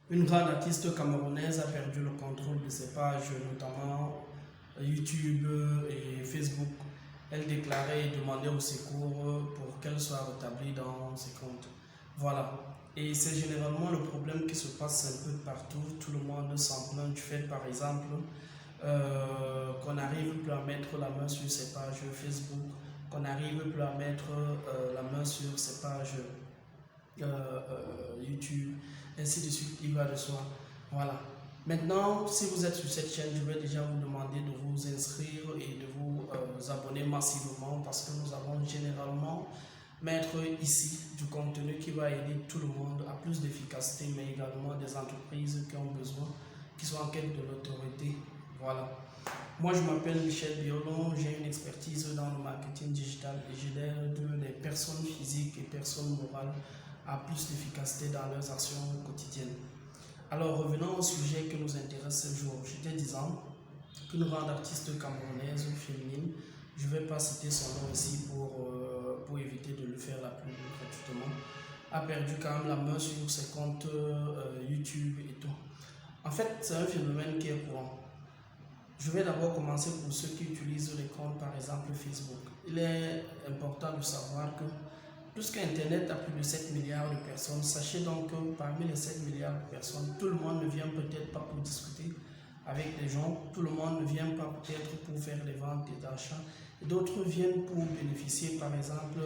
Une grande artiste camerounaise a perdu le contrôle de ses pages, notamment YouTube et Facebook. Elle déclarait et demandait au secours pour qu'elle soit rétablie dans ses comptes. Voilà. Et c'est généralement le problème qui se passe un peu partout. Tout le monde s'en plaint du fait, par exemple, qu'on n'arrive plus à mettre la main sur ses pages Facebook, qu'on n'arrive plus à mettre la main sur ses pages YouTube, ainsi de suite, il va de soi. Voilà. Maintenant, si vous êtes sur cette chaîne, je vais déjà vous demander de vous inscrire et de vous abonner massivement parce que nous allons généralement mettre ici du contenu qui va aider tout le monde à plus d'efficacité, mais également des entreprises qui ont besoin, qui sont en quête de l'autorité. Voilà. Moi, je m'appelle Michel Biolon, j'ai une expertise dans le marketing digital et j'aide les personnes physiques et personnes morales à plus d'efficacité dans leurs actions quotidiennes. Alors, revenons au sujet qui nous intéresse ce jour. J'étais disant qu'une grande artiste camerounaise féminine, je ne vais pas citer son nom ici pour éviter de le faire la pub gratuitement, a perdu quand même la main sur ses comptes YouTube et tout. En fait, c'est un phénomène qui est courant. Je vais d'abord commencer pour ceux qui utilisent les comptes, par exemple Facebook. Il est important de savoir que puisqu'Internet a plus de 7 milliards de personnes, sachez donc que parmi les 7 milliards de personnes, tout le monde ne vient peut-être pas pour discuter avec les gens, tout le monde ne vient pas peut-être pour faire des ventes et des achats, et d'autres viennent pour bénéficier par exemple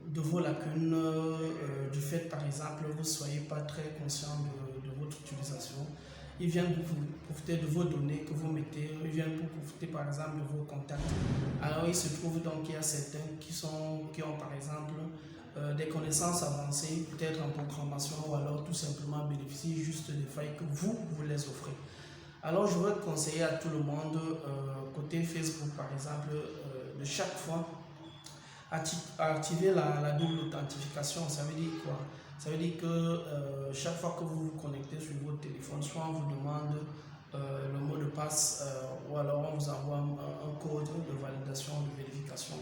de vos lacunes, du fait par exemple vous ne soyez pas très conscient de votre utilisation. Ils viennent pour profiter de vos données que vous mettez, ils viennent pour profiter par exemple de vos contacts. Alors il se trouve donc qu'il y a certains qui ont par exemple des connaissances avancées, peut-être en programmation ou alors tout simplement bénéficier juste des failles que vous les offrez. Alors je vais conseiller à tout le monde, côté Facebook par exemple, de chaque fois activer la double authentification. Ça veut dire quoi? Ça veut dire que chaque fois que vous vous connectez sur votre téléphone, soit on vous demande le mot de passe ou alors on vous envoie un code de validation, de vérification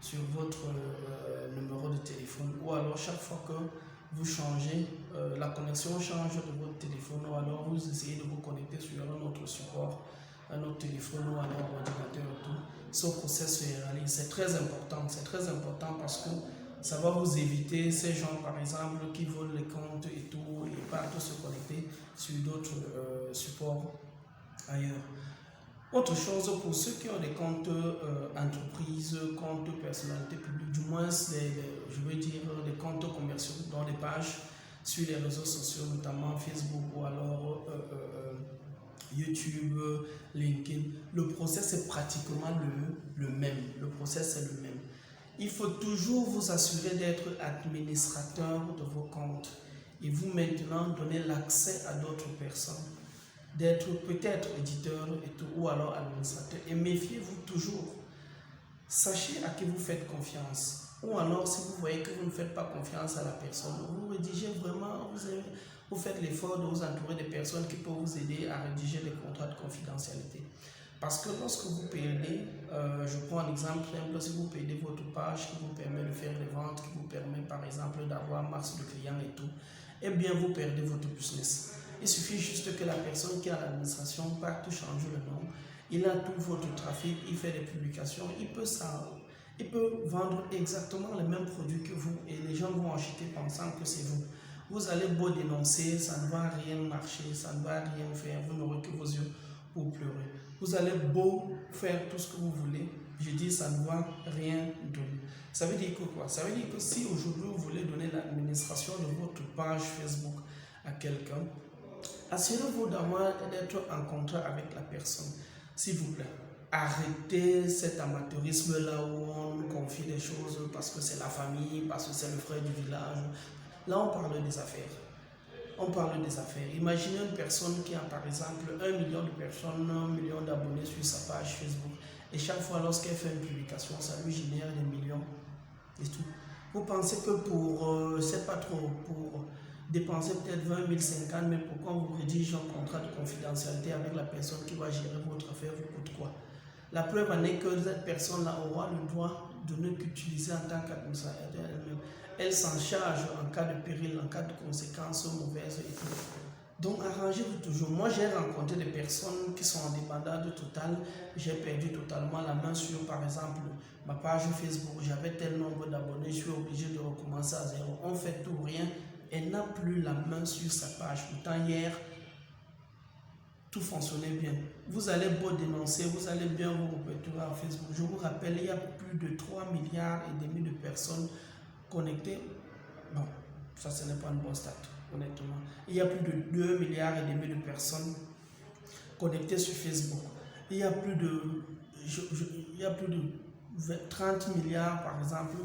sur votre numéro de téléphone, ou alors chaque fois que vous changez, la connexion change de votre téléphone, ou alors vous essayez de vous connecter sur un autre support, un autre téléphone ou alors ordinateur et tout, ce process se réalise. C'est très important parce que ça va vous éviter ces gens par exemple qui volent les comptes et tout et partent se connecter sur d'autres supports ailleurs. Autre chose, pour ceux qui ont des comptes entreprises, comptes personnalité publique, du moins je veux dire des comptes commerciaux, dans des pages sur les réseaux sociaux, notamment Facebook ou alors YouTube, LinkedIn, le process est pratiquement le même. Le process est le même. Il faut toujours vous assurer d'être administrateur de vos comptes et vous maintenant donner l'accès à d'autres personnes, d'être peut-être éditeur et tout, ou alors administrateur. Et méfiez-vous toujours. Sachez à qui vous faites confiance. Ou alors, si vous voyez que vous ne faites pas confiance à la personne, vous rédigez vraiment, vous faites l'effort de vous entourer de personnes qui peuvent vous aider à rédiger des contrats de confidentialité. Parce que lorsque vous perdez, je prends un exemple simple, si vous perdez votre page qui vous permet de faire des ventes, qui vous permet par exemple d'avoir masse de clients et tout, eh bien vous perdez votre business. Il suffit juste que la personne qui est à l'administration parte changer le nom, il a tout votre trafic, il fait des publications, il peut vendre exactement les mêmes produits que vous et les gens vont acheter pensant que c'est vous. Vous allez beau dénoncer, ça ne va rien marcher, ça ne va rien faire, vous n'aurez que vos yeux pour pleurer. Vous allez beau faire tout ce que vous voulez, je dis ça ne va rien donner. Ça veut dire que quoi? Ça veut dire que si aujourd'hui vous voulez donner l'administration de votre page Facebook à quelqu'un, assurez-vous d'être en contrat avec la personne. S'il vous plaît, arrêtez cet amateurisme-là où on confie des choses parce que c'est la famille, parce que c'est le frère du village. Là, on parle des affaires. Imaginez une personne qui a par exemple 1 million de personnes, 1 million d'abonnés sur sa page Facebook. Et chaque fois lorsqu'elle fait une publication, ça lui génère des millions et tout. Vous pensez que c'est pas trop, pour dépenser peut-être 20 000, 50 000, pourquoi vous rédigez un contrat de confidentialité avec la personne qui va gérer votre affaire, vous coûte quoi? La preuve en est que cette personne-là aura le droit de ne qu'utiliser en tant qu'administrateur elle-même. Elle s'en charge en cas de péril, en cas de conséquences mauvaises et tout. Donc arrangez-vous toujours. Moi j'ai rencontré des personnes qui sont en débandade totale. J'ai perdu totalement la main sur par exemple ma page Facebook. J'avais tel nombre d'abonnés, je suis obligé de recommencer à zéro. On fait tout, rien. Elle n'a plus la main sur sa page. Pourtant hier, tout fonctionnait bien. Vous allez beau dénoncer, vous allez bien vous reperturer à Facebook. Je vous rappelle, il y a plus de 3,5 milliards de personnes connectées. Bon, ça ce n'est pas un bon stade, honnêtement. Il y a plus de 2,5 milliards de personnes connectées sur Facebook. Il y a plus de 30 milliards, par exemple,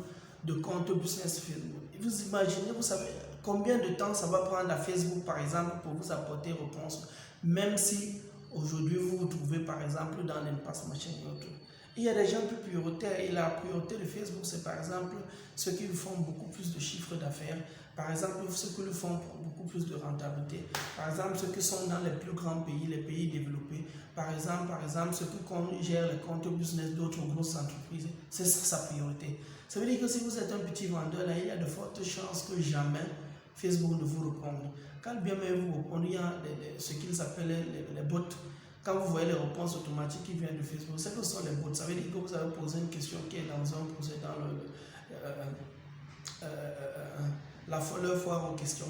de comptes business Facebook. Vous imaginez, vous savez combien de temps ça va prendre à Facebook, par exemple, pour vous apporter réponse, même si aujourd'hui vous vous trouvez, par exemple, dans l'impasse, machin et autres. Il y a des gens plus prioritaires et la priorité de Facebook, c'est par exemple ceux qui font beaucoup plus de chiffres d'affaires, par exemple ceux qui le font pour beaucoup plus de rentabilité, par exemple ceux qui sont dans les plus grands pays, les pays développés, par exemple ceux qui gèrent les comptes business d'autres grosses entreprises. C'est ça sa priorité. Ça veut dire que si vous êtes un petit vendeur, là, il y a de fortes chances que jamais Facebook ne vous réponde. Quand bien même vous répondez, il y a ce qu'ils appellent les bots. Quand vous voyez les réponses automatiques qui viennent de Facebook, c'est que ce sont les bots. Ça veut dire que vous avez posé une question qui est dans un projet, dans leur foire aux questions.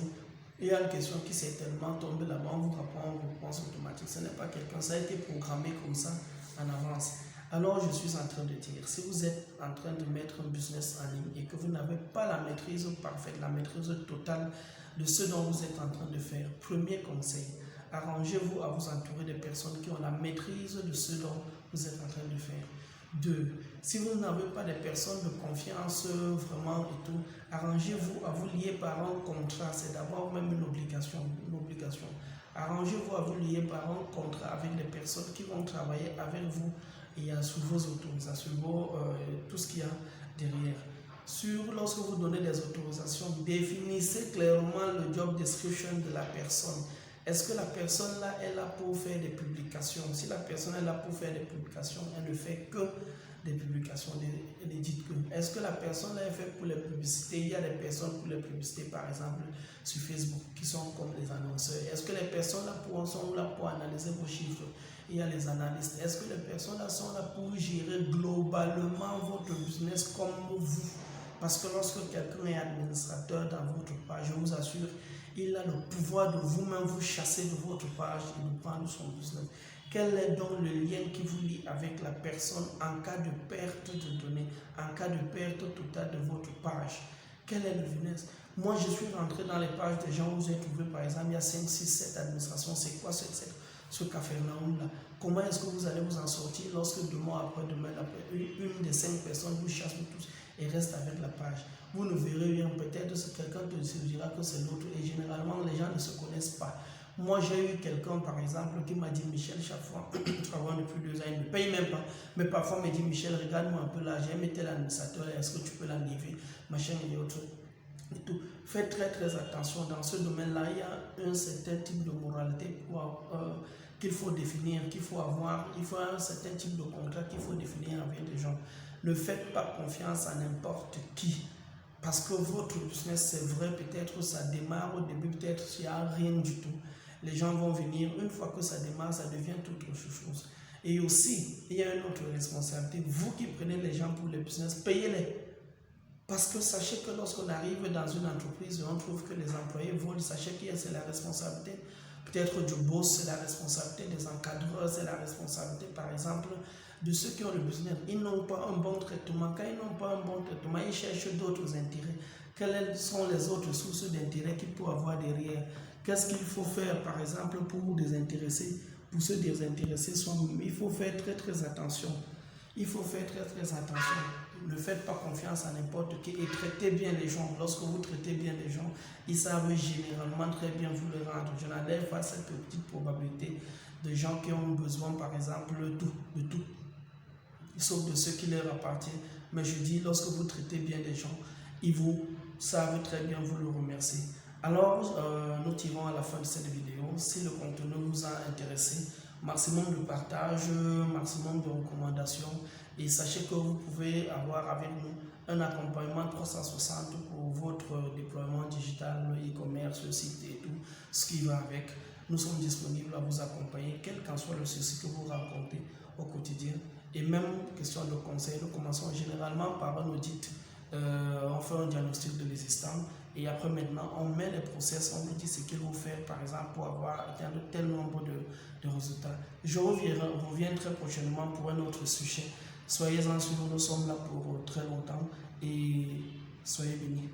Il y a une question qui s'est tellement tombée là-bas, on vous répond en réponse automatique. Ce n'est pas quelqu'un, ça a été programmé comme ça en avance. Alors je suis en train de dire, si vous êtes en train de mettre un business en ligne et que vous n'avez pas la maîtrise parfaite, la maîtrise totale de ce dont vous êtes en train de faire, premier conseil, arrangez-vous à vous entourer de personnes qui ont la maîtrise de ce dont vous êtes en train de faire. 2. Si vous n'avez pas des personnes de confiance vraiment et tout, arrangez-vous à vous lier par un contrat, c'est d'abord même une obligation. Arrangez-vous à vous lier par un contrat avec les personnes qui vont travailler avec vous et sous vos autorisations, tout ce qu'il y a derrière. Lorsque vous donnez des autorisations, définissez clairement le job description de la personne. Est-ce que la personne là est là pour faire des publications? Si la personne est là pour faire des publications, elle ne fait que des publications, elle ne dit que. Est-ce que la personne là est faite pour les publicités? Il y a des personnes pour les publicités, par exemple, sur Facebook, qui sont comme les annonceurs. Est-ce que les personnes là sont là pour analyser vos chiffres? Il y a les analystes. Est-ce que les personnes là sont là pour gérer globalement votre business comme vous? Parce que lorsque quelqu'un est administrateur dans votre page, je vous assure, il a le pouvoir de vous-même vous chasser de votre page et de prendre son business. Quel est donc le lien qui vous lie avec la personne en cas de perte de données, en cas de perte totale de votre page? Quel est le business? Moi, je suis rentré dans les pages des gens où j'ai trouvé, par exemple, il y a 5, 6, 7 administrations. C'est quoi ce Capharnaüm-là? Comment est-ce que vous allez vous en sortir lorsque demain après, une des 5 personnes vous chasse tous et reste avec la page? Vous ne verrez rien, peut-être que quelqu'un te dira que c'est l'autre et généralement les gens ne se connaissent pas. Moi j'ai eu quelqu'un par exemple qui m'a dit Michel, chaque fois, travaillant depuis 2 ans, il ne me paye même pas, mais parfois il me dit Michel, regarde-moi un peu là, j'ai mis tel administrateur, est-ce que tu peux l'enlever, machin et autres. Et tout. Faites très très attention dans ce domaine-là, il y a un certain type de moralité qu'il faut définir, qu'il faut avoir, il faut un certain type de contrat qu'il faut définir avec les gens. Ne faites pas confiance à n'importe qui. Parce que votre business, c'est vrai, peut-être ça démarre au début, peut-être il n'y a rien du tout. Les gens vont venir, une fois que ça démarre, ça devient toute autre chose. Et aussi, il y a une autre responsabilité. Vous qui prenez les gens pour le business, payez-les. Parce que sachez que lorsqu'on arrive dans une entreprise et on trouve que les employés volent, sachez que c'est la responsabilité peut-être du boss, c'est la responsabilité des encadreurs, c'est la responsabilité par exemple de ceux qui ont le business. Ils n'ont pas un bon traitement. Quand ils n'ont pas un bon traitement, ils cherchent d'autres intérêts. Quelles sont les autres sources d'intérêt qu'ils peuvent avoir derrière? Qu'est-ce qu'il faut faire par exemple pour désintéresser, pour se désintéresser soi-même? Il faut faire très très attention. Il faut faire très très attention. Ne faites pas confiance à n'importe qui et traitez bien les gens. Lorsque vous traitez bien les gens, ils savent généralement très bien vous le rendre. Je n'enlève pas cette petite probabilité de gens qui ont besoin par exemple de tout. Sauf de ceux qui leur appartiennent. Mais je dis, lorsque vous traitez bien les gens, ils vous savent très bien vous le remercier. Alors, nous tirons à la fin de cette vidéo. Si le contenu vous a intéressé, maximum de partage, maximum de recommandations. Et sachez que vous pouvez avoir avec nous un accompagnement 360 pour votre déploiement digital, le e-commerce, le site et tout ce qui va avec. Nous sommes disponibles à vous accompagner, quel qu'en soit le souci que vous rencontrez au quotidien. Et même question de conseil, nous commençons généralement par un audit. On fait un diagnostic de l'existant et après maintenant on met les process, on vous dit ce qu'il faut faire par exemple pour avoir atteint tel nombre de résultats. Je reviens très prochainement pour un autre sujet. Soyez-en sûrs, nous sommes là pour très longtemps et soyez bénis.